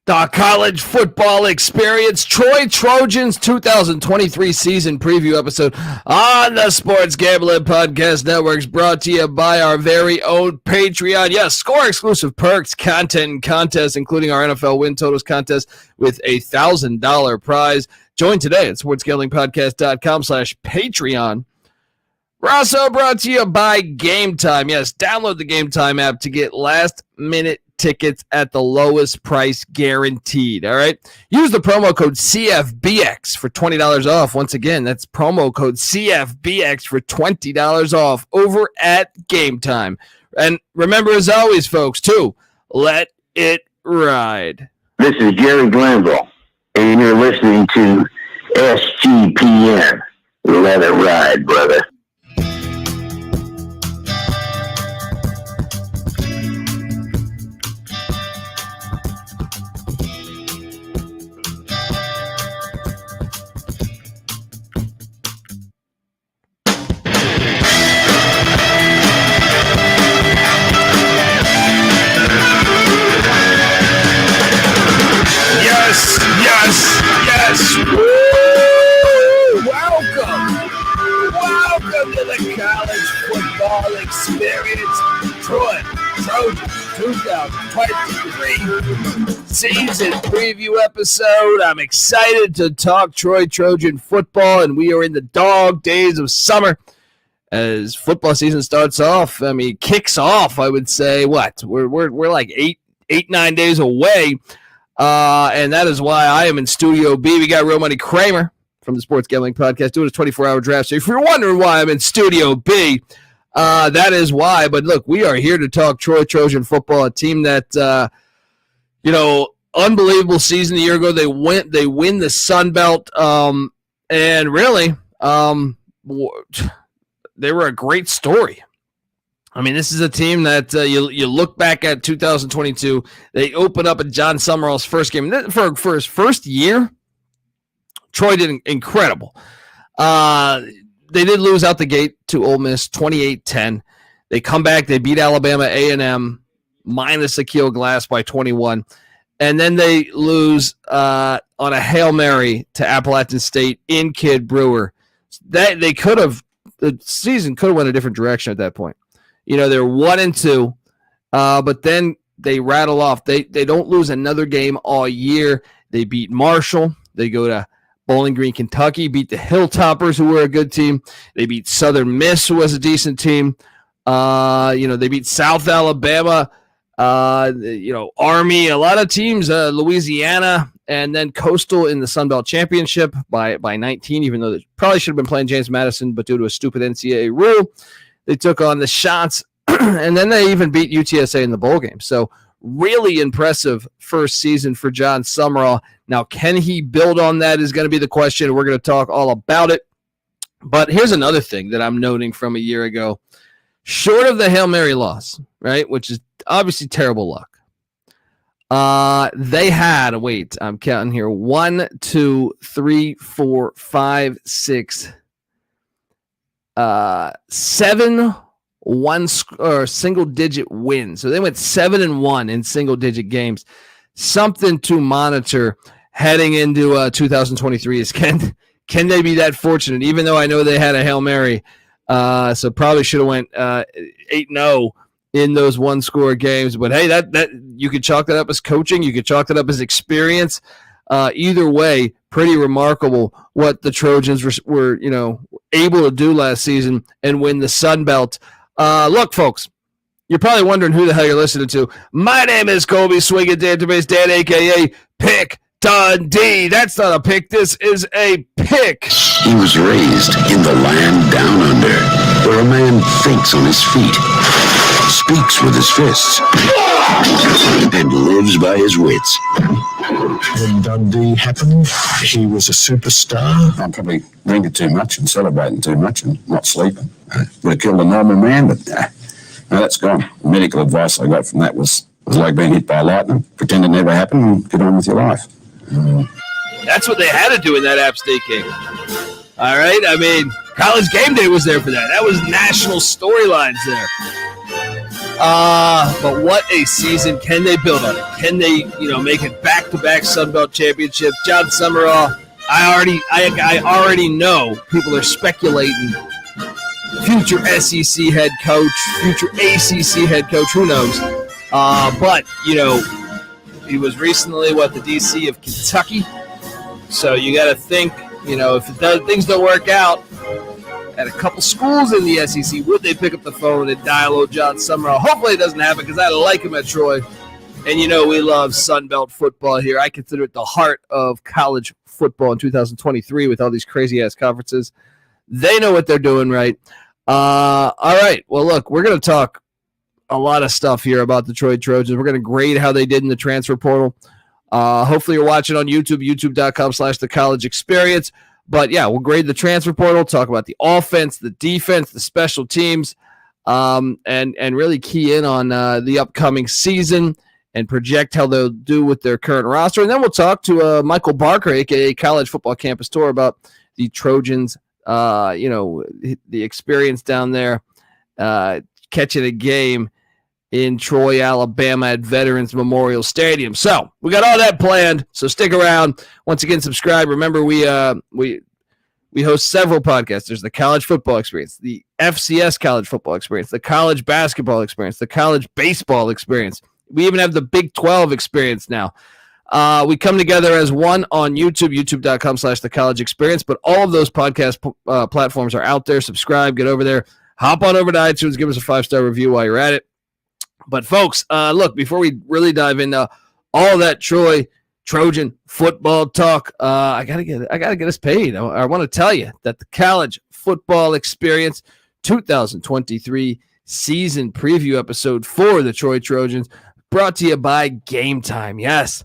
The college football experience, Troy Trojans 2023 season preview episode on the Sports Gambling Podcast Networks, brought to you by our very own Patreon. Yes, score exclusive perks, content, and contests, including our NFL win totals contest with a $1,000 prize. Join today at sportsgamblingpodcast.com/Patreon. We're also brought to you by Game Time. Yes, download the Game Time app to get last-minute tickets at the lowest price guaranteed. All right. Use the promo code CFBX for $20 off. Once again, that's promo code CFBX for $20 off over at Game Time. And remember, as always, folks, too, let it ride. This is Jerry Glanville, and you're listening to SGPN. Let it ride, brother. Yes. Woo! Welcome to the college football experience. Troy Trojans 2023 season preview episode. I'm excited to talk Troy Trojan football, and we are in the dog days of summer as football season starts off. I mean, kicks off, I would say. What? We're like 9 days away. And that is why I am in Studio B. We got Real Money Kramer from the Sports Gambling Podcast doing his 24-hour draft. So if you're wondering why I'm in Studio B, that is why. But look, we are here to talk Troy Trojan football, a team that, unbelievable season a year ago. They win the Sun Belt, and really, they were a great story. I mean, this is a team that you look back at 2022. They open up at Jon Sumrall's first game. For his first year, Troy did incredible. They did lose out the gate to Ole Miss 28-10. They come back. They beat Alabama A&M minus Akil Glass by 21. And then they lose on a Hail Mary to Appalachian State in Kid Brewer. The season could have went a different direction at that point. You know, they're 1-2, but then they rattle off. They don't lose another game all year. They beat Marshall. They go to Bowling Green, Kentucky, beat the Hilltoppers, who were a good team. They beat Southern Miss, who was a decent team. They beat South Alabama, Army, a lot of teams, Louisiana, and then Coastal in the Sun Belt Championship by 19, even though they probably should have been playing James Madison, but due to a stupid NCAA rule, they took on the Shots, and then they even beat UTSA in the bowl game. So really impressive first season for Jon Sumrall. Now, can he build on that is going to be the question. We're going to talk all about it. But here's another thing that I'm noting from a year ago. Short of the Hail Mary loss, right, which is obviously terrible luck, they had, I'm counting here, 1, 2, 3, 4, 5, 6, 7 single-digit wins. So they went 7-1 in single-digit games. Something to monitor heading into 2023 is can they be that fortunate? Even though I know they had a Hail Mary, so probably should have went 8-0 in those one-score games. But hey, that you could chalk that up as coaching. You could chalk that up as experience. Either way, pretty remarkable what the Trojans were able to do last season and win the Sun Belt. Look, folks, you're probably wondering who the hell you're listening to. My name is Colby Swinging Database Dan, a.k.a. Pick Dundee. That's not a pick. This is a pick. He was raised in the land down under, where a man thinks on his feet, speaks with his fists, and lives by his wits. When Dundee happened, he was a superstar. I'm probably drinking too much and celebrating too much and not sleeping. Would have killed a normal man, but no, that's gone. The medical advice I got from that was like being hit by lightning. Pretend it never happened and get on with your life. That's what they had to do in that App State game. All right? I mean, College Game Day was there for that. That was national storylines there. But what a season. Can they build on it? Can they, make it back-to-back Sun Belt championships? Jon Sumrall, I already know people are speculating future SEC head coach, future ACC head coach, who knows? But, he was recently, the DC of Kentucky. So you got to think, if things don't work out at a couple schools in the SEC, would they pick up the phone and dial old Jon Sumrall? Hopefully it doesn't happen because I like him at Troy. And we love Sun Belt football here. I consider it the heart of college football in 2023 with all these crazy-ass conferences. They know what they're doing right. All right. Well, look, we're going to talk a lot of stuff here about the Troy Trojans. We're going to grade how they did in the transfer portal. Hopefully you're watching on YouTube, youtube.com/thecollegeexperience. But, yeah, we'll grade the transfer portal, talk about the offense, the defense, the special teams, and really key in on the upcoming season and project how they'll do with their current roster. And then we'll talk to Michael Barker, a.k.a. College Football Campus Tour, about the Trojans, the experience down there, catching a game in Troy, Alabama at Veterans Memorial Stadium. So we got all that planned. So stick around. Once again, subscribe. Remember, we host several podcasts. There's the College Football Experience, the FCS College Football Experience, the College Basketball Experience, the College Baseball Experience. We even have the Big 12 Experience now. We come together as one on YouTube, youtube.com/thecollegeexperience. But all of those podcast platforms are out there. Subscribe, get over there. Hop on over to iTunes, give us a 5-star review while you're at it. But, folks, look, before we really dive into all that Trojan football talk, I gotta get us paid. I want to tell you that the College Football Experience 2023 season preview episode for the Troy Trojans brought to you by Game Time. Yes.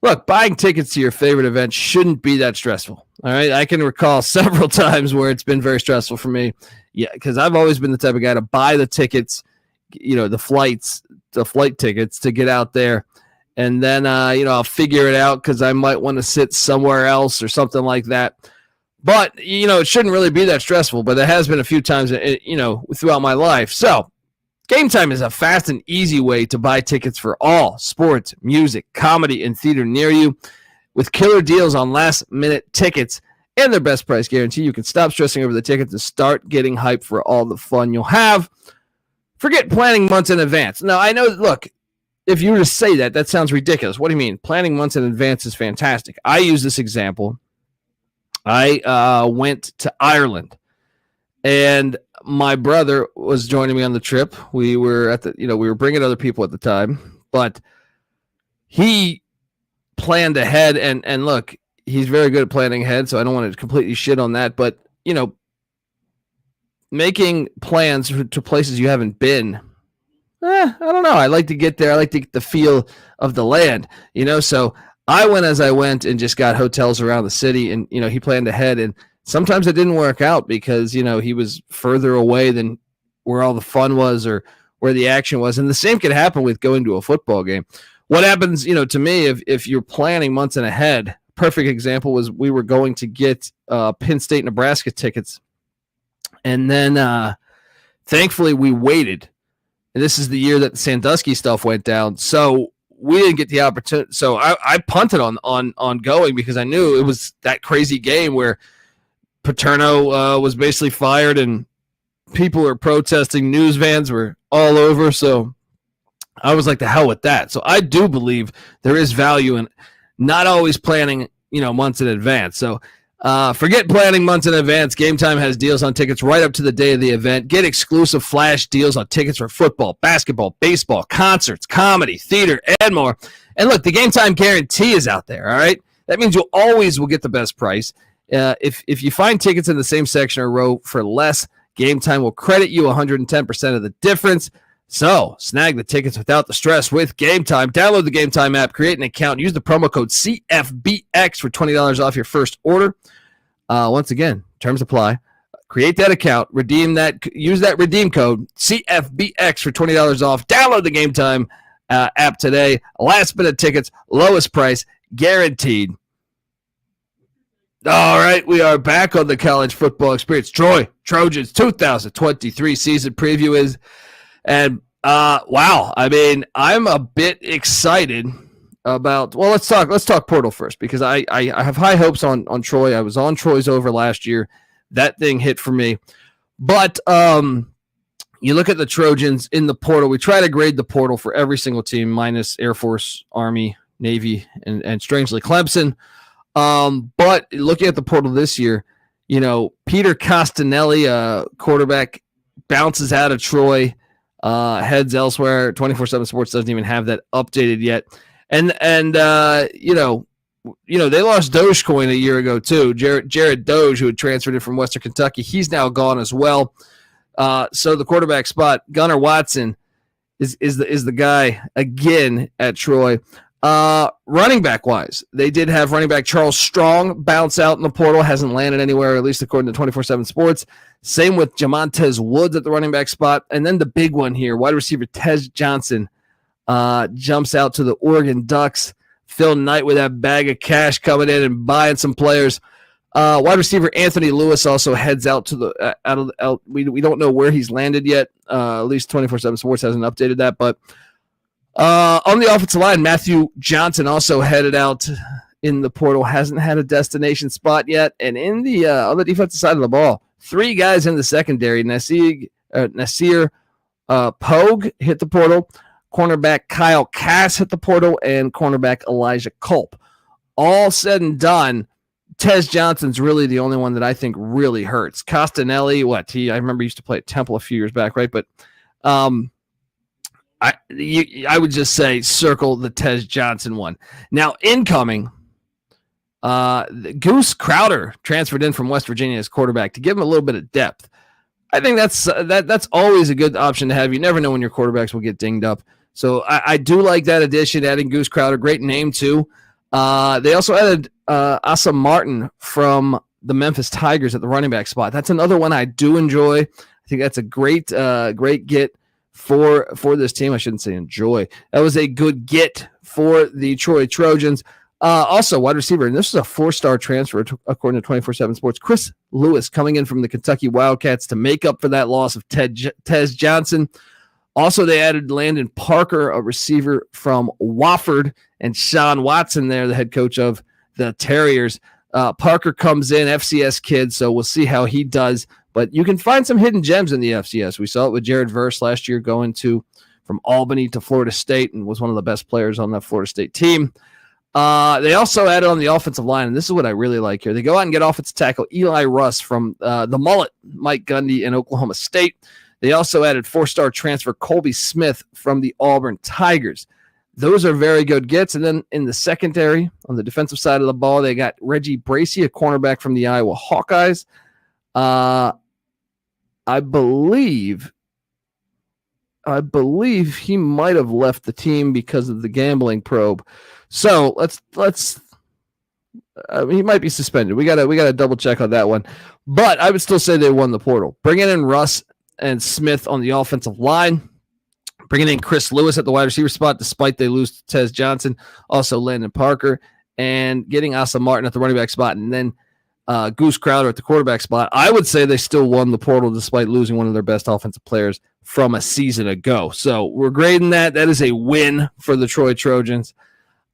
Look, buying tickets to your favorite event shouldn't be that stressful. All right. I can recall several times where it's been very stressful for me. Yeah, because I've always been the type of guy to buy the tickets, the flight tickets to get out there. And then, I'll figure it out because I might want to sit somewhere else or something like that. But, it shouldn't really be that stressful, but there has been a few times, throughout my life. So Game Time is a fast and easy way to buy tickets for all sports, music, comedy, and theater near you. With killer deals on last-minute tickets and their best price guarantee, you can stop stressing over the tickets and start getting hyped for all the fun you'll have. Forget planning months in advance. Now, I know, look, if you were to say that sounds ridiculous. What do you mean? Planning months in advance is fantastic. I use this example. I went to Ireland, and my brother was joining me on the trip. We were we were bringing other people at the time, but he planned ahead, and look, he's very good at planning ahead, so I don't want to completely shit on that, but, making plans to places you haven't been, I don't know. I like to get there. I like to get the feel of the land, so I went as I went and just got hotels around the city, and, he planned ahead, and sometimes it didn't work out because, he was further away than where all the fun was or where the action was. And the same could happen with going to a football game. What happens, to me, if you're planning months in ahead, perfect example was we were going to get Penn State, Nebraska tickets. And then thankfully we waited. And this is the year that the Sandusky stuff went down. So we didn't get the opportunity. So I punted on going because I knew it was that crazy game where Paterno was basically fired and people were protesting. News vans were all over. So I was like, the hell with that. So I do believe there is value in not always planning, months in advance. So forget planning months in advance. Game Time has deals on tickets right up to the day of the event. Get exclusive flash deals on tickets for football, basketball, baseball, concerts, comedy, theater, and more. And look, the Game Time guarantee is out there, all right? That means you always will get the best price. If you find tickets in the same section or row for less, Game Time will credit you 110% of the difference. So snag the tickets without the stress with Game Time. Download the Game Time app, create an account, use the promo code CFBX for $20 off your first order. Once again, terms apply. Create that account, use that redeem code CFBX for $20 off. Download the Game Time app today. Last minute tickets, lowest price, guaranteed. All right, we are back on the College Football Experience. Troy Trojans 2023 season preview is, and Wow. I mean, I'm a bit excited about. Well, let's talk portal first because I have high hopes on Troy. I was on Troy's over last year. That thing hit for me, but you look at the Trojans in the portal. We try to grade the portal for every single team, minus Air Force, Army, Navy, and strangely Clemson. But looking at the portal this year, Peter Costanelli, quarterback, bounces out of Troy, heads elsewhere. 24/7 Sports doesn't even have that updated yet. And they lost Dogecoin a year ago too. Jared Doge, who had transferred in from Western Kentucky, he's now gone as well. So the quarterback spot, Gunnar Watson, is the guy again at Troy. Running back wise, they did have running back Charles Strong bounce out in the portal, hasn't landed anywhere, at least according to 24/7 Sports. Same with Jamontez Woods at the running back spot. And then the big one here, wide receiver Tez Johnson jumps out to the Oregon Ducks. Phil Knight with that bag of cash coming in and buying some players. Wide receiver Anthony Lewis also heads out to the we don't know where he's landed yet. At least 24/7 Sports hasn't updated that. But on the offensive line, Matthew Johnson also headed out in the portal. Hasn't had a destination spot yet. And in the on the defensive side of the ball, 3 guys in the secondary. Nasir Pogue hit the portal. Cornerback Kyle Cass hit the portal, and cornerback Elijah Culp. All said and done, Tez Johnson's really the only one that I think really hurts. Costanelli, I remember he used to play at Temple a few years back, right? But I would just say circle the Tez Johnson one. Now, incoming, Goose Crowder transferred in from West Virginia as quarterback to give him a little bit of depth. I think that's always a good option to have. You never know when your quarterbacks will get dinged up. So I do like that addition, adding Goose Crowder. Great name, too. They also added Asa Martin from the Memphis Tigers at the running back spot. That's another one I do enjoy. I think that's a great get for this team. I shouldn't say enjoy. That was a good get for the Troy Trojans. Also, wide receiver, and this is a 4-star transfer according to 24/7 Sports. Chris Lewis coming in from the Kentucky Wildcats to make up for that loss of Tez Johnson. Also, they added Landon Parker, a receiver from Wofford, and Sean Watson there, the head coach of the Terriers. Parker comes in, FCS kid, so we'll see how he does. But you can find some hidden gems in the FCS. We saw it with Jared Verse last year going from Albany to Florida State and was one of the best players on that Florida State team. They also added on the offensive line, and this is what I really like here. They go out and get offensive tackle Eli Russ from the Mullet, Mike Gundy in Oklahoma State. They also added 4-star transfer Colby Smith from the Auburn Tigers. Those are very good gets. And then in the secondary, on the defensive side of the ball, they got Reggie Bracey, a cornerback from the Iowa Hawkeyes. I believe he might have left the team because of the gambling probe. So he might be suspended. We gotta double check on that one. But I would still say they won the portal. Bringing in Russ and Smith on the offensive line. Bringing in Chris Lewis at the wide receiver spot, despite they lose to Tez Johnson. Also Landon Parker. And getting Asa Martin at the running back spot. And then Goose Crowder at the quarterback spot. I would say they still won the portal despite losing one of their best offensive players from a season ago. So we're grading that. That is a win for the Troy Trojans.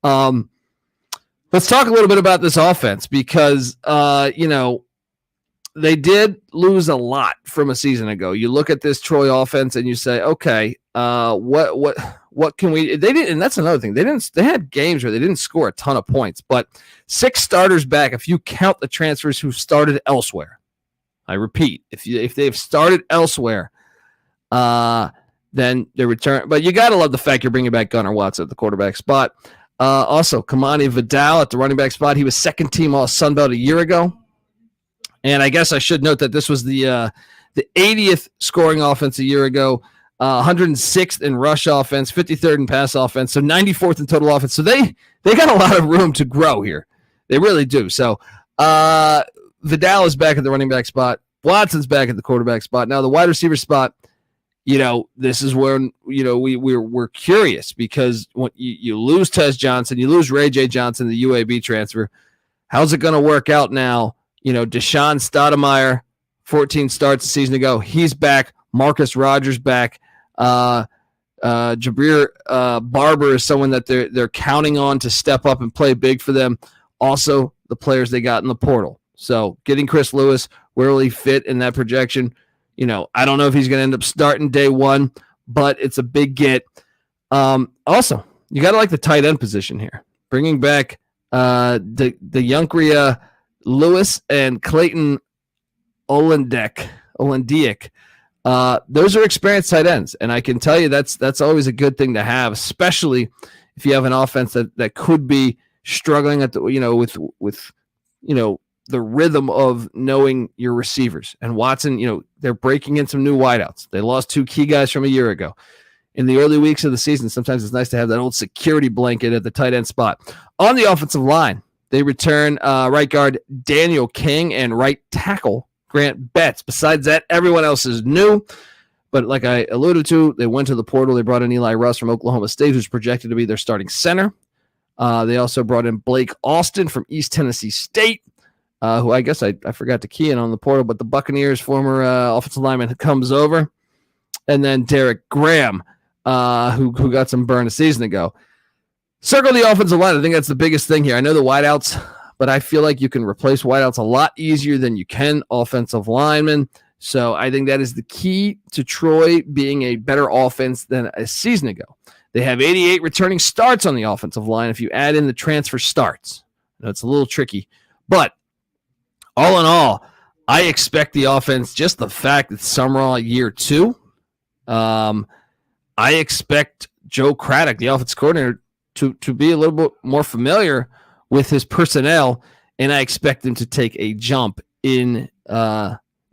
Let's talk a little bit about this offense because, they did lose a lot from a season ago. You look at this Troy offense and you say, okay, what can we? They didn't, and that's another thing. They had games where they didn't score a ton of points, but 6 starters back. If you count the transfers who started elsewhere, I repeat, if they've started elsewhere, then they return. But you got to love the fact you're bringing back Gunnar Watson at the quarterback spot. Also, Kamani Vidal at the running back spot. He was second team All Sun Belt a year ago. And I guess I should note that this was the 80th scoring offense a year ago, 106th in rush offense, 53rd in pass offense, so 94th in total offense. So they got a lot of room to grow here. They really do. So Vidal is back at the running back spot. Watson's back at the quarterback spot. Now the wide receiver spot, this is where we're curious because when you lose Tez Johnson, you lose Ray J. Johnson, the UAB transfer. How's it going to work out now? Deshon Stoudemire, 14 starts a season ago. He's back. Marcus Rogers back. Jabre Barber is someone that they're counting on to step up and play big for them. Also, the players they got in the portal. So getting Chris Lewis, where will he fit in that projection? I don't know if he's going to end up starting day one, but it's a big get. Also, you got to like the tight end position here. Bringing back Deyunkrea Lewis and Clayton Olendiek. Those are experienced tight ends, and I can tell you that's always a good thing to have, especially if you have an offense that could be struggling at the with the rhythm of knowing your receivers. And Watson, they're breaking in some new wideouts. They lost 2 key guys from a year ago. In the early weeks of the season, sometimes it's nice to have that old security blanket at the tight end spot. On the offensive line, they return right guard Daniel King and right tackle Grant Betts. Besides that, everyone else is new. But like I alluded to, they went to the portal. They brought in Eli Russ from Oklahoma State, who's projected to be their starting center. They also brought in Blake Austin from East Tennessee State, who I guess I forgot to key in on the portal, but the Buccaneers' former offensive lineman comes over. And then Derek Graham, who got some burn a season ago. Circle the offensive line. I think that's the biggest thing here. I know the wideouts, but I feel like you can replace wideouts a lot easier than you can offensive linemen. So I think that is the key to Troy being a better offense than a season ago. They have 88 returning starts on the offensive line if you add in the transfer starts. That's a little tricky. But all in all, I expect the offense, just the fact that Sumrall year 2, I expect Joe Craddock, the offensive coordinator, to be a little bit more familiar with his personnel, and I expect him to take a jump in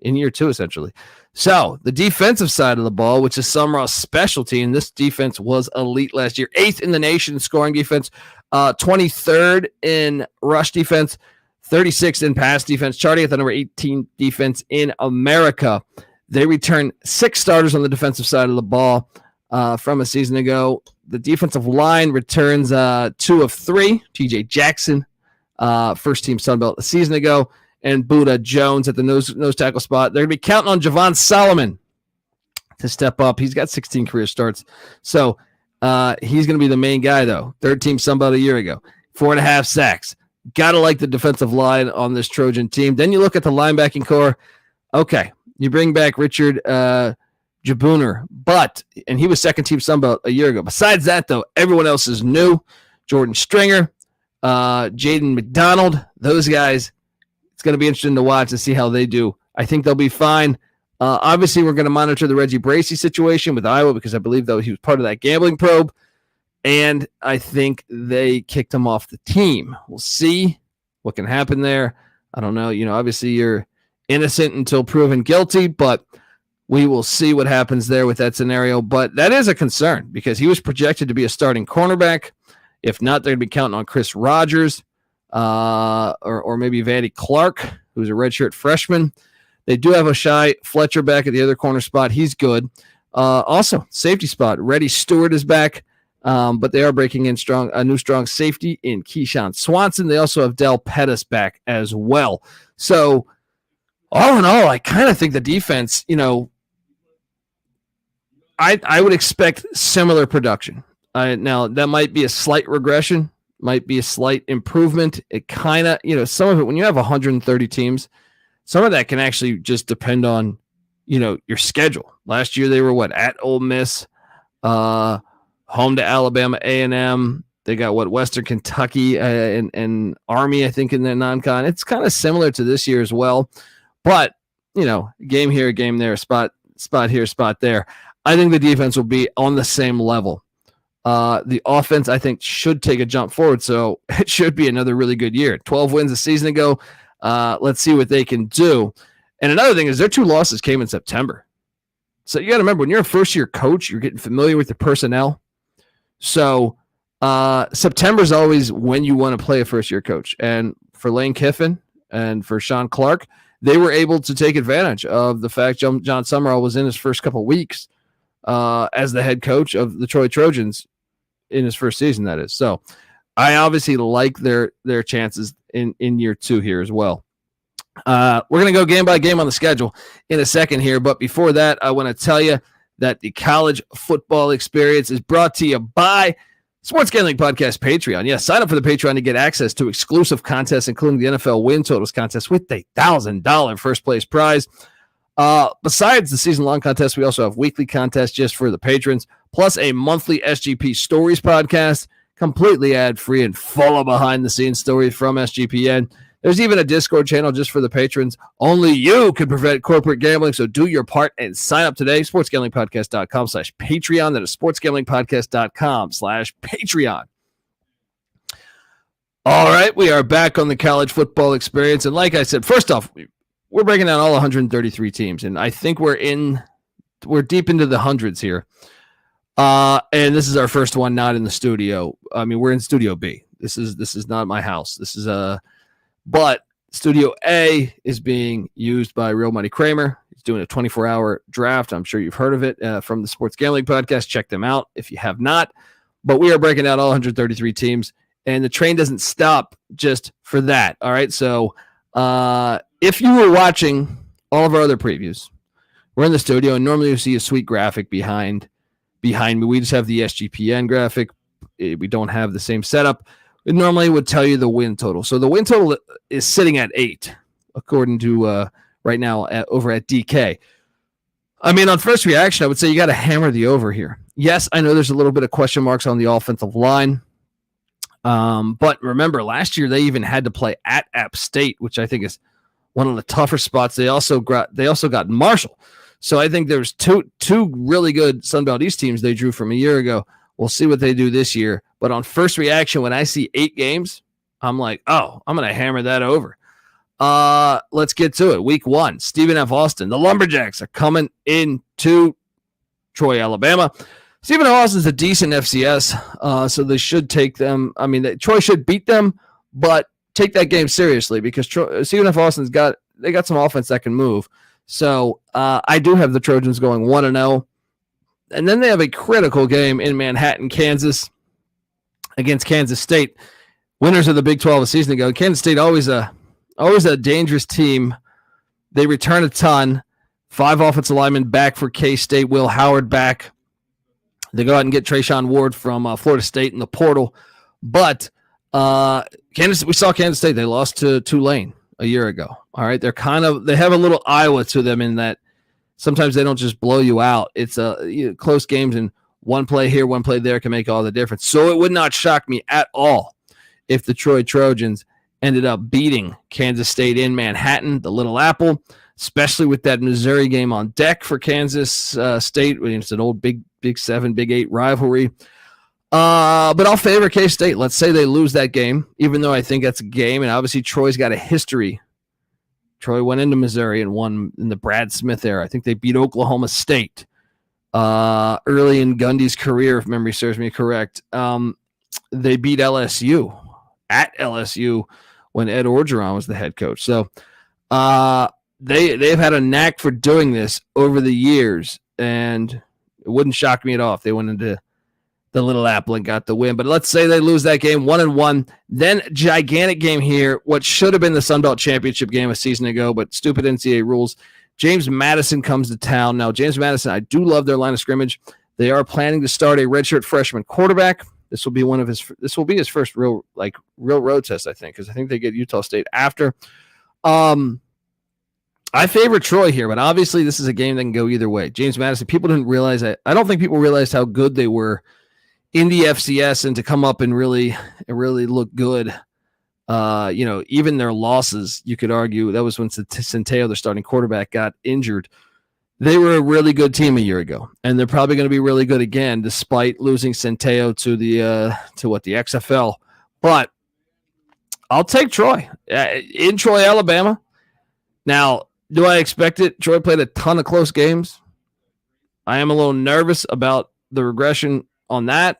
year 2, essentially. So the defensive side of the ball, which is Sumrall's specialty, and this defense was elite last year, 8th in the nation in scoring defense, 23rd in rush defense, 36th in pass defense, charting at the number 18 defense in America. They return 6 starters on the defensive side of the ball from a season ago. The defensive line returns 2 of 3. TJ Jackson, first team Sunbelt a season ago, and Buda Jones at the nose tackle spot. They're going to be counting on Javon Solomon to step up. He's got 16 career starts. So he's going to be the main guy, though. Third team Sunbelt a year ago. 4.5 sacks. Got to like the defensive line on this Trojan team. Then you look at the linebacking core. Okay, you bring back Richard Jabuner, and he was second team Sunbelt a year ago. Besides that, though, everyone else is new. Jordan Stringer, Jaden McDonald, those guys, it's going to be interesting to watch and see how they do. I think they'll be fine. Obviously, we're going to monitor the Reggie Bracey situation with Iowa because I believe, though, he was part of that gambling probe, and I think they kicked him off the team. We'll see what can happen there. I don't know. Obviously, you're innocent until proven guilty, but we will see what happens there with that scenario. But that is a concern because he was projected to be a starting cornerback. If not, they're going to be counting on Chris Rogers or maybe Vandy Clark, who's a redshirt freshman. They do have Oshai Fletcher back at the other corner spot. He's good. Also, safety spot. Reddy Stewart is back, but they are breaking in a new strong safety in Keyshawn Swanson. They also have Del Pettis back as well. So, all in all, I kind of think the defense, I would expect similar production. Now, that might be a slight regression, might be a slight improvement. It kind of, some of it, when you have 130 teams, some of that can actually just depend on, your schedule. Last year, they were at Ole Miss, home to Alabama A&M. They got Western Kentucky and Army, I think, in their non-con. It's kind of similar to this year as well. But, game here, game there, spot here, spot there. I think the defense will be on the same level. The offense, I think, should take a jump forward, so it should be another really good year. 12 wins a season ago. Let's see what they can do. And another thing is their 2 losses came in September. So you got to remember, when you're a first-year coach, you're getting familiar with the personnel. So September is always when you want to play a first-year coach. And for Lane Kiffin and for Sean Clark, they were able to take advantage of the fact Jon Sumrall was in his first couple of weeks as the head coach of the Troy Trojans in his first season, that is. So I obviously like their chances in year 2 here as well. We're going to go game by game on the schedule in a second here. But before that, I want to tell you that the college football experience is brought to you by Sports Gambling Podcast Patreon. Yes, sign up for the Patreon to get access to exclusive contests, including the NFL Win Totals contest with a $1,000 first place prize. Besides the season-long contest, we also have weekly contests just for the patrons, plus a monthly SGP Stories podcast, completely ad-free and full of behind-the-scenes stories from SGPN. There's even a Discord channel just for the patrons. Only you can prevent corporate gambling, so do your part and sign up today. SportsGamblingPodcast.com/Patreon. That is SportsGamblingPodcast.com/Patreon. All right, we are back on the college football experience. And like I said, first off, we're breaking down all 133 teams, and I think we're deep into the hundreds here. And this is our first one not in the studio. I mean, we're in Studio B. This is not my house. This is but Studio A is being used by Real Money Kramer. He's doing a 24-hour draft. I'm sure you've heard of it from the Sports Gambling Podcast. Check them out if you have not. But we are breaking out all 133 teams, and the train doesn't stop just for that. All right, so if you were watching all of our other previews, we're in the studio, and normally you see a sweet graphic behind me. We just have the SGPN graphic. We don't have the same setup. It normally would tell you the win total. So the win total is sitting at 8, according to right now over at DK. I mean, on first reaction, I would say you got to hammer the over here. Yes, I know there's a little bit of question marks on the offensive line. But remember, last year they even had to play at App State, which I think is one of the tougher spots. They also got Marshall. So I think there's two really good Sun Belt East teams they drew from a year ago. We'll see what they do this year. But on first reaction, when I see 8 games, I'm like, oh, I'm going to hammer that over. Let's get to it. Week 1, Stephen F. Austin. The Lumberjacks are coming into Troy, Alabama. Stephen F. Austin's a decent FCS, so they should take them. I mean, Troy should beat them, but take that game seriously because Stephen F. Austin's got some offense that can move. So I do have the Trojans going 1-0. And then they have a critical game in Manhattan, Kansas, against Kansas State. Winners of the Big 12 a season ago. Kansas State always a dangerous team. They return a ton. 5 offensive linemen back for K-State. Will Howard back. They go out and get Trayshawn Ward from Florida State in the portal. But we saw Kansas State. They lost to Tulane a year ago. All right, they have a little Iowa to them in that sometimes they don't just blow you out. It's close games, and one play here, one play there can make all the difference. So it would not shock me at all if the Troy Trojans ended up beating Kansas State in Manhattan, the Little Apple, especially with that Missouri game on deck for Kansas State. It's an old Big 7, Big 8 rivalry. But I'll favor K-State. Let's say they lose that game, even though I think that's a game, and obviously Troy's got a history. Troy went into Missouri and won in the Brad Smith era. I think they beat Oklahoma State early in Gundy's career, if memory serves me correct. They beat LSU at LSU when Ed Orgeron was the head coach. So they've had a knack for doing this over the years, and it wouldn't shock me at all if they went into the Little Apple and got the win. But let's say they lose that game 1-1. Then gigantic game here, what should have been the Sun Belt Championship game a season ago, but stupid NCAA rules. James Madison comes to town. Now, James Madison, I do love their line of scrimmage. They are planning to start a redshirt freshman quarterback. This will be his first real road test, I think, because I think they get Utah State after. I favor Troy here, but obviously this is a game that can go either way. James Madison, people didn't realize that. I don't think people realized how good they were in the FCS and to come up and really look good. Even their losses, you could argue, that was when Centeio, their starting quarterback, got injured. They were a really good team a year ago, and they're probably going to be really good again, despite losing Centeio to the XFL. But I'll take Troy in Troy, Alabama. Now, do I expect it? Troy played a ton of close games. I am a little nervous about the regression on that,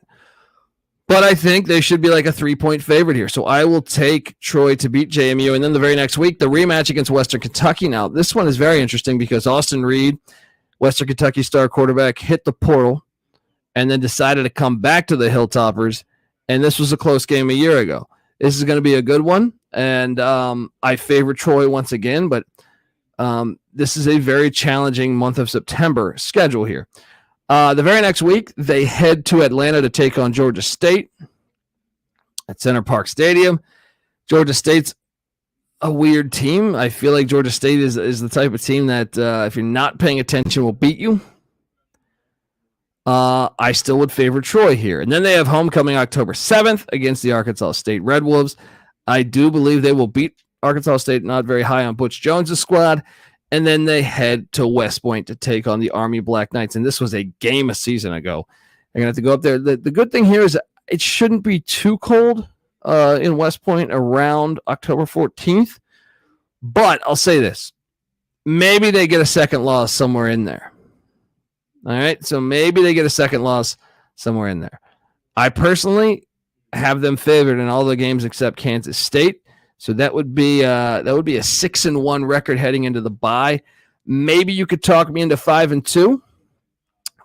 but I think they should be like a 3-point favorite here. So I will take Troy to beat JMU. And then the very next week, the rematch against Western Kentucky. Now, this one is very interesting because Austin Reed, Western Kentucky star quarterback, hit the portal and then decided to come back to the Hilltoppers. And this was a close game a year ago. This is going to be a good one. And I favor Troy once again, but this is a very challenging month of September schedule here. The very next week, they head to Atlanta to take on Georgia State at Center Park Stadium. Georgia State's a weird team. I feel like Georgia State is the type of team that if you're not paying attention will beat you. I still would favor Troy here. And then they have homecoming October 7th against the Arkansas State Red Wolves. I do believe they will beat Arkansas State, not very high on Butch Jones' squad. And then they head to West Point to take on the Army Black Knights. And this was a game a season ago. They're going to have to go up there. The good thing here is it shouldn't be too cold in West Point around October 14th. But I'll say this. Maybe they get a second loss somewhere in there. All right, so maybe they get a second loss somewhere in there. I personally have them favored in all the games except Kansas State. So that would be a 6-1 record heading into the bye. Maybe you could talk me into 5-2,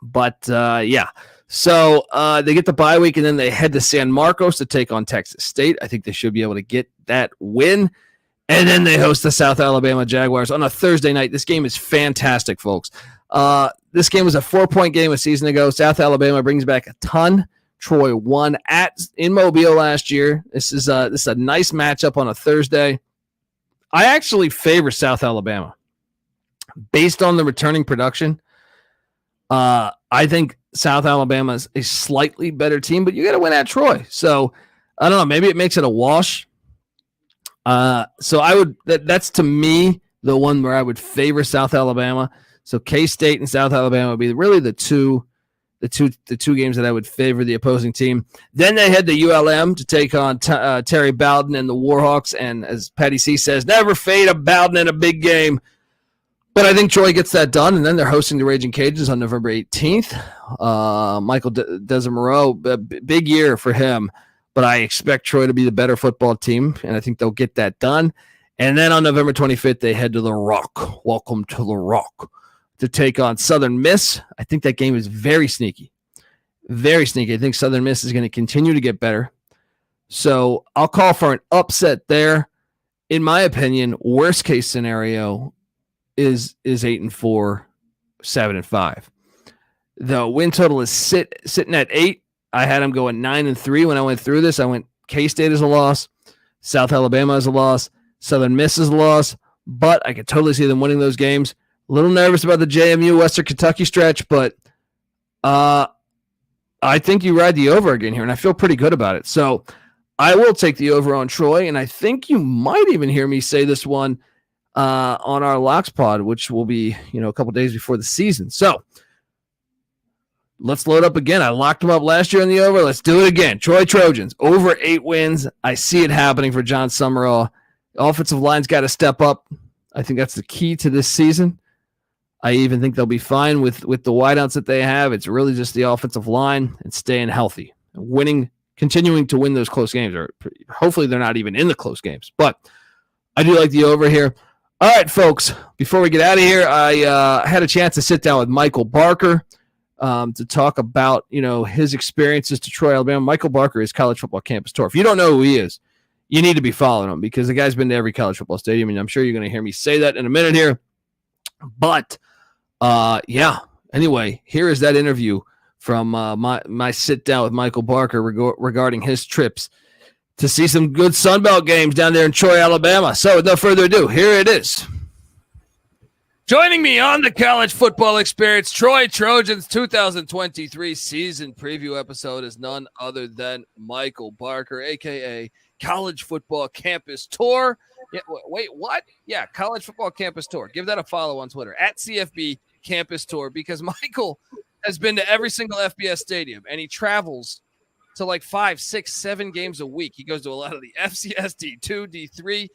but yeah. So they get the bye week and then they head to San Marcos to take on Texas State. I think they should be able to get that win. And then they host the South Alabama Jaguars on a Thursday night. This game is fantastic, folks. This game was a 4-point game a season ago. South Alabama brings back a ton. Troy won in Mobile last year. This is a nice matchup on a Thursday. I actually favor South Alabama based on the returning production. I think South Alabama is a slightly better team, but you got to win at Troy. So I don't know. Maybe it makes it a wash. So I would. That's to me the one where I would favor South Alabama. So K-State and South Alabama would be really the two games that I would favor the opposing team. Then they head to ULM to take on Terry Bowden and the Warhawks. And as Patty C says, never fade a Bowden in a big game. But I think Troy gets that done, and then they're hosting the Raging Cajuns on November 18th. Michael Desormeaux, big year for him. But I expect Troy to be the better football team, and I think they'll get that done. And then on November 25th, they head to the Rock. Welcome to the Rock. To take on Southern Miss. I think that game is very sneaky. Very sneaky. I think Southern Miss is going to continue to get better. So I'll call for an upset there. In my opinion, worst case scenario is 8-4, 7-5. The win total is sitting at 8. I had them going 9-3 when I went through this. I went K-State as a loss, South Alabama as a loss, Southern Miss as a loss, but I could totally see them winning those games. A little nervous about the JMU Western Kentucky stretch, but I think you ride the over again here, and I feel pretty good about it. So I will take the over on Troy, and I think you might even hear me say this one on our Locks Pod, which will be a couple days before the season. So let's load up again. I locked them up last year on the over. Let's do it again. Troy Trojans, over 8 wins. I see it happening for Jon Sumrall. The offensive line's got to step up. I think that's the key to this season. I even think they'll be fine with the wideouts that they have. It's really just the offensive line and staying healthy, continuing to win those close games, or hopefully they're not even in the close games. But I do like the over here. All right, folks, before we get out of here, I had a chance to sit down with Michael Barker to talk about, his experiences to Troy, Alabama. Michael Barker is College Football Campus Tour. If you don't know who he is, you need to be following him because the guy's been to every college football stadium, and I'm sure you're going to hear me say that in a minute here. But yeah. Anyway, here is that interview from my sit down with Michael Barker regarding his trips to see some good Sunbelt games down there in Troy, Alabama. So, with no further ado, here it is. Joining me on the College Football Experience, Troy Trojans 2023 season preview episode is none other than Michael Barker, a.k.a. College Football Campus Tour. Yeah, wait, what? Yeah, College Football Campus Tour. Give that a follow on Twitter, at CFB Campus Tour, because Michael has been to every single FBS stadium, and he travels to like 5, 6, 7 games a week. He goes to a lot of the FCS, D2, D3.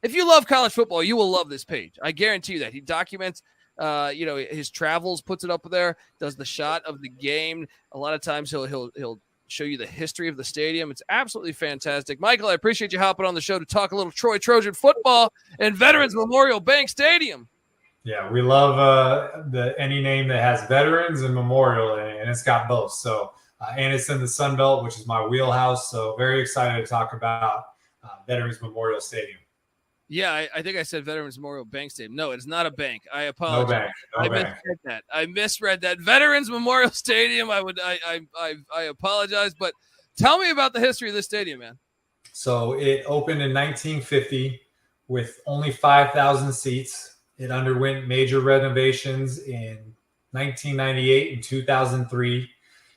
If you love college football, you will love this page. I guarantee you that. He documents his travels, puts it up there, does the shot of the game. A lot of times he'll show you the history of the stadium. It's absolutely fantastic. Michael, I appreciate you hopping on the show to talk a little Troy Trojan football and Veterans Memorial Bank Stadium. Yeah, we love any name that has Veterans and Memorial in it, and it's got both. So, and it's in the Sun Belt, which is my wheelhouse. So very excited to talk about Veterans Memorial Stadium. Yeah, I think I said Veterans Memorial Bank Stadium. No, it's not a bank. I No apologize. bank. No bank. Misread that. I misread that. Veterans Memorial Stadium. I apologize, but tell me about the history of this stadium, man. So it opened in 1950 with only 5,000 seats. It underwent major renovations in 1998 and 2003.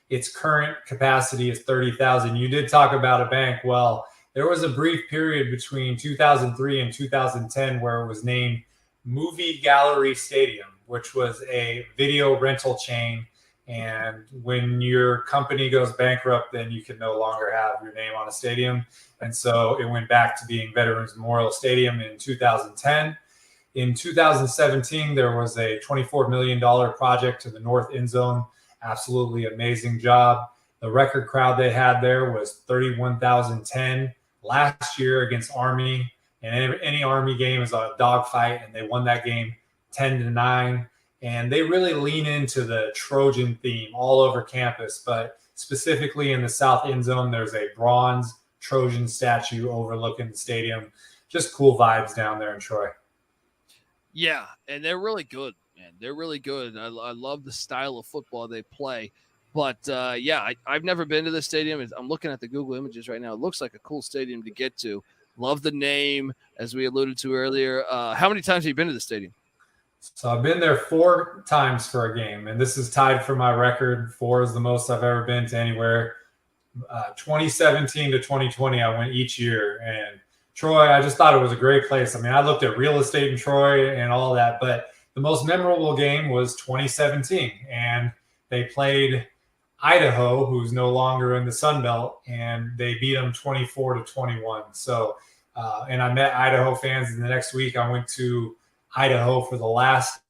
Its current capacity is 30,000. You did talk about a bank. Well, there was a brief period between 2003 and 2010 where it was named Movie Gallery Stadium, which was a video rental chain. And when your company goes bankrupt, then you can no longer have your name on a stadium. And so it went back to being Veterans Memorial Stadium in 2010. In 2017, there was a $24 million project to the north end zone. Absolutely amazing job. The record crowd they had there was 31,010 last year against Army. And any Army game is a dogfight, and they won that game 10-9. And they really lean into the Trojan theme all over campus, but specifically in the south end zone, there's a bronze Trojan statue overlooking the stadium. Just cool vibes down there in Troy. Yeah, and they're really good, man. They're really good. I love the style of football they play. But, I've never been to this stadium. I'm looking at the Google images right now. It looks like a cool stadium to get to. Love the name, as we alluded to earlier. How many times have you been to the stadium? So I've been there 4 times for a game, and this is tied for my record. 4 is the most I've ever been to anywhere. 2017 to 2020, I went each year. And Troy, I just thought it was a great place. I mean, I looked at real estate in Troy and all that, but the most memorable game was 2017, and they played Idaho, who's no longer in the Sun Belt, and they beat them 24-21. So, and I met Idaho fans. And the next week, I went to Idaho for the last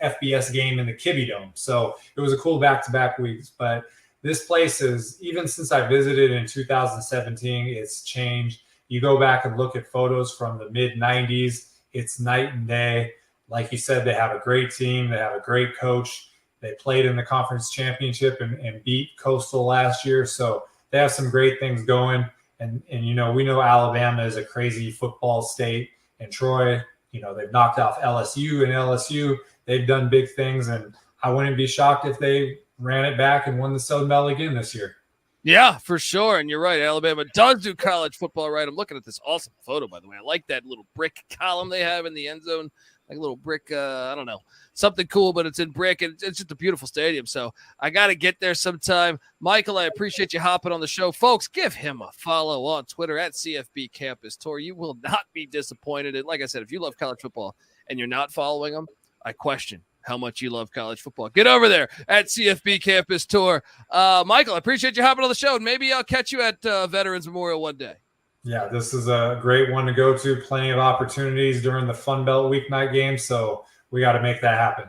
FBS game in the Kibbe Dome. So it was a cool back-to-back weeks. But this place is, even since I visited in 2017, it's changed. You go back and look at photos from the mid-90s, it's night and day. Like you said, they have a great team. They have a great coach. They played in the conference championship and beat Coastal last year. So they have some great things going. And we know Alabama is a crazy football state. And Troy, they've knocked off LSU, and LSU, they've done big things. And I wouldn't be shocked if they ran it back and won the Sun Belt again this year. Yeah, for sure. And you're right. Alabama does do college football right. I'm looking at this awesome photo, by the way. I like that little brick column they have in the end zone, like a little brick, I don't know, something cool, but it's in brick, and it's just a beautiful stadium. So I got to get there sometime. Michael, I appreciate you hopping on the show. Folks, give him a follow on Twitter at CFB Campus Tour. You will not be disappointed. And like I said, if you love college football and you're not following them, I question how much you love college football. Get over there at CFB Campus Tour. Michael, I appreciate you hopping on the show. And maybe I'll catch you at Veterans Memorial one day. Yeah, this is a great one to go to. Plenty of opportunities during the Fun Belt weeknight game, so we got to make that happen.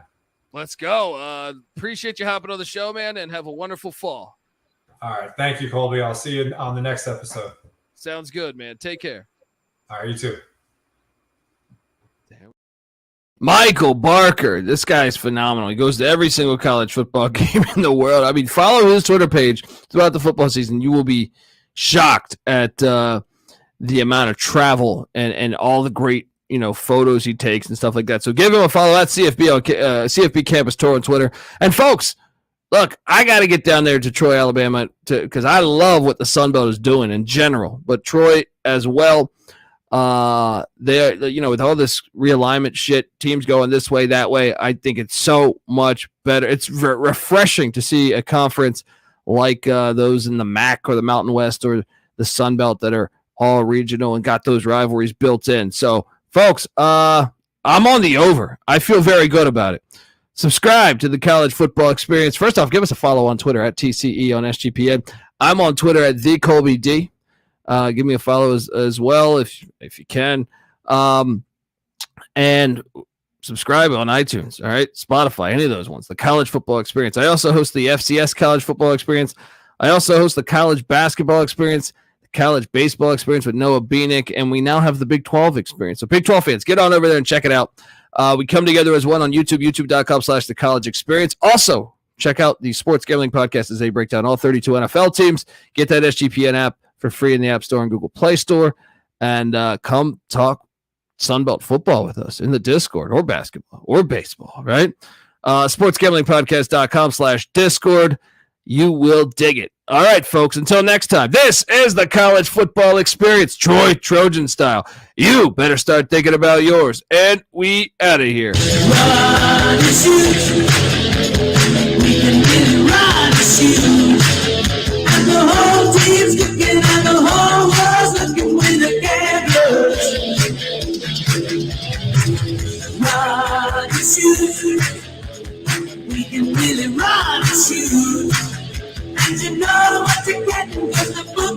Let's go. Appreciate you hopping on the show, man, and have a wonderful fall. All right. Thank you, Colby. I'll see you on the next episode. Sounds good, man. Take care. All right, you too. Michael Barker, this guy's phenomenal. He goes to every single college football game in the world. I mean, follow his Twitter page throughout the football season. You will be shocked at the amount of travel and all the great photos he takes and stuff like that. So give him a follow at CFB Campus Tour on Twitter. And folks, look, I got to get down there to Troy, Alabama, because I love what the Sun Belt is doing in general, but Troy as well. They're, with all this realignment shit, teams going this way, that way, I think it's so much better. It's refreshing to see a conference like those in the MAC or the Mountain West or the Sun Belt that are all regional and got those rivalries built in. So, folks, I'm on the over. I feel very good about it. Subscribe to the College Football Experience. First off, give us a follow on Twitter at TCE on SGPN. I'm on Twitter at TheColbyD. Give me a follow as well if you can. And subscribe on iTunes, all right? Spotify, any of those ones. The College Football Experience. I also host the FCS College Football Experience. I also host the College Basketball Experience, the College Baseball Experience with Noah Beanick, and we now have the Big 12 Experience. So Big 12 fans, get on over there and check it out. We come together as one on YouTube, youtube.com/the College Experience. Also, check out the Sports Gambling Podcast as they break down all 32 NFL teams. Get that SGPN app for free in the App Store and Google Play Store. And come talk Sunbelt football with us in the Discord, or basketball or baseball, right? sportsgamblingpodcast.com/Discord. You will dig it. All right, folks, until next time, this is the college football experience, Troy Trojan style. You better start thinking about yours, and we out of here. Run and shoot. We can really run and shoot. And the whole team's looking and the whole world's looking with the gamblers. Run and shoot. We can really run and shoot. And you know what you're getting, 'cause the book